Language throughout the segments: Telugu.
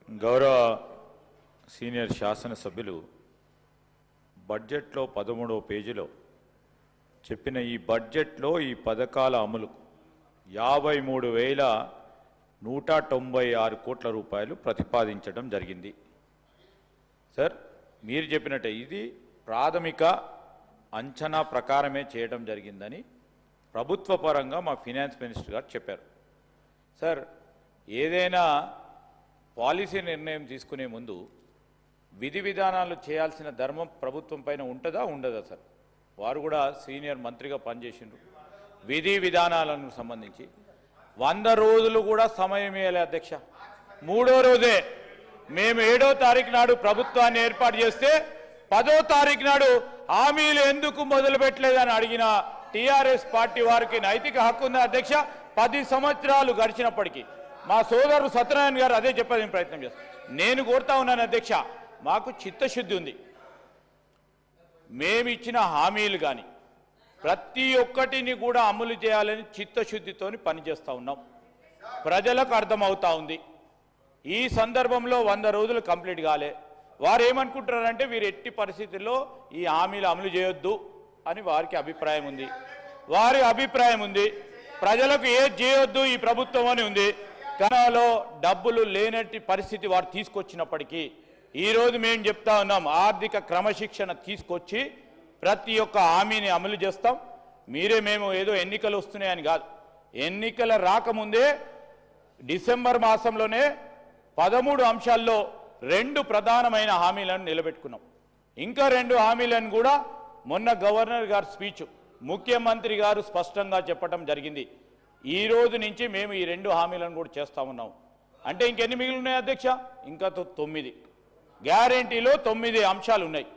గౌరవ సీనియర్ శాసనసభ్యులు బడ్జెట్లో 13వ పేజీలో చెప్పిన ఈ బడ్జెట్లో ఈ పథకాల అమలు 53,196 కోట్ల రూపాయలు ప్రతిపాదించడం జరిగింది. సార్ మీరు చెప్పినట్టే ఇది ప్రాథమిక అంచనా ప్రకారమే చేయడం జరిగిందని ప్రభుత్వ పరంగా మా ఫైనాన్స్ మినిస్టర్ గారు చెప్పారు. సార్ ఏదైనా పాలసీ నిర్ణయం తీసుకునే ముందు విధి విధానాలు చేయాల్సిన ధర్మం ప్రభుత్వం పైన ఉంటుందా ఉండదా? సార్ వారు కూడా సీనియర్ మంత్రిగా పనిచేసిండ్రు. విధి విధానాలకు సంబంధించి 100 రోజులు కూడా సమయం ఇవ్వాలి అధ్యక్ష. 3వ రోజే మేము 7వ తారీఖు నాడు ప్రభుత్వాన్ని ఏర్పాటు చేస్తే 10వ తారీఖు నాడు హామీలు ఎందుకు మొదలు పెట్టలేదని అడిగిన టీఆర్ఎస్ పార్టీ వారికి నైతిక హక్కు ఉంది అధ్యక్ష. 10 సంవత్సరాలు గడిచినప్పటికీ మా సోదరుడు సత్యనారాయణ గారు అదే చెప్పేది ప్రయత్నం చేస్తాను. నేను కోరుతా ఉన్నాను అధ్యక్ష, మాకు చిత్తశుద్ధి ఉంది. మేమిచ్చిన హామీలు కానీ ప్రతి ఒక్కటిని కూడా అమలు చేయాలని చిత్తశుద్ధితోని పనిచేస్తూ ఉన్నాం. ప్రజలకు అర్థమవుతా ఉంది. ఈ సందర్భంలో 100 రోజులు కంప్లీట్ కాలే. వారు ఏమనుకుంటున్నారంటే వీరు ఎట్టి పరిస్థితుల్లో ఈ హామీలు అమలు చేయొద్దు అని వారికి అభిప్రాయం ఉంది. వారి అభిప్రాయం ఉంది. ప్రజలకు ఏది చేయొద్దు ఈ ప్రభుత్వం అని ఉంది. కనాలో డబ్బులు లేనట్టి పరిస్థితి వారు తీసుకొచ్చినప్పటికీ ఈరోజు మేము చెప్తా ఉన్నాం, ఆర్థిక క్రమశిక్షణ తీసుకొచ్చి ప్రతి ఒక్క హామీని అమలు చేస్తాం. మేము ఏదో ఎన్నికలు వస్తున్నాయని కాదు, ఎన్నికల రాకముందే డిసెంబర్ మాసంలోనే 13 అంశాల్లో 2 ప్రధానమైన హామీలను నిలబెట్టుకున్నాం. ఇంకా 2 హామీలను కూడా మొన్న గవర్నర్ గారి స్పీచ్ ముఖ్యమంత్రి గారు స్పష్టంగా చెప్పడం జరిగింది. ఈ రోజు నుంచి మేము ఈ 2 హామీలను కూడా చేస్తా ఉన్నాం. అంటే ఇంకెన్ని మిగిలి ఉన్నాయి అధ్యక్ష? ఇంకా 9 గ్యారెంటీలో 9 అంశాలు ఉన్నాయి.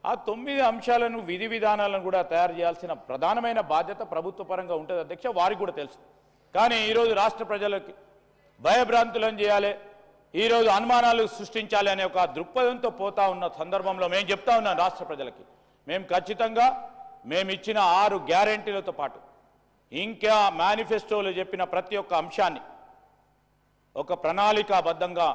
ఆ 9 అంశాలను విధి విధానాలను కూడా తయారు చేయాల్సిన ప్రధానమైన బాధ్యత ప్రభుత్వ పరంగా ఉంటుంది అధ్యక్ష. వారికి కూడా తెలుసు. కానీ ఈరోజు రాష్ట్ర ప్రజలకి భయభ్రాంతులను చేయాలి, ఈరోజు అనుమానాలు సృష్టించాలి అనే ఒక దృక్పథంతో పోతా ఉన్న సందర్భంలో మేము చెప్తా ఉన్నాం రాష్ట్ర ప్రజలకి, మేము ఖచ్చితంగా మేము ఇచ్చిన 6 గ్యారెంటీలతో పాటు ఇంకా మేనిఫెస్టోలో చెప్పిన ప్రతి ఒక్క అంశాన్ని ఒక ప్రణాళికాబద్ధంగా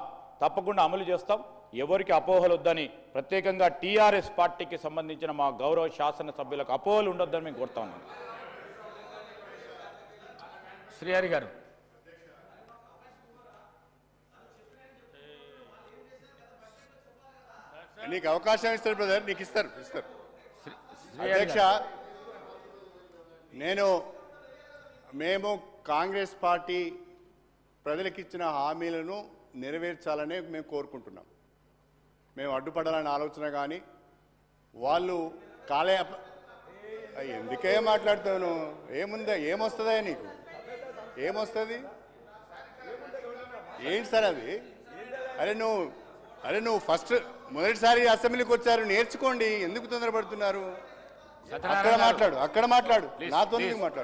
తప్పకుండా అమలు చేస్తాం. ఎవరికి అపోహలు వద్దని ప్రత్యేకంగా టీఆర్ఎస్ పార్టీకి సంబంధించిన మా గౌరవ శాసనసభ్యులకు అపోహలు ఉండొద్దని మేము కోరుతా ఉన్నాం. శ్రీహరి గారు నీకు అవకాశం ఇస్తారు బ్రదర్, నీకు ఇస్తారు. అధ్యక్ష, మేము కాంగ్రెస్ పార్టీ ప్రజలకు ఇచ్చిన హామీలను నెరవేర్చాలనే మేము కోరుకుంటున్నాం. మేము అడ్డుపడాలని ఆలోచన కానీ వాళ్ళు ఎందుకే మాట్లాడుతాను? ఏముందా? ఏమొస్తుందా నీకు? ఏమొస్తుంది? ఏంటి సార్ అది? నువ్వు ఫస్ట్ మొదటిసారి అసెంబ్లీకి వచ్చారు, నేర్చుకోండి. ఎందుకు తొందరపడుతున్నారు? అక్కడ మాట్లాడు, నాతో మాట్లాడు.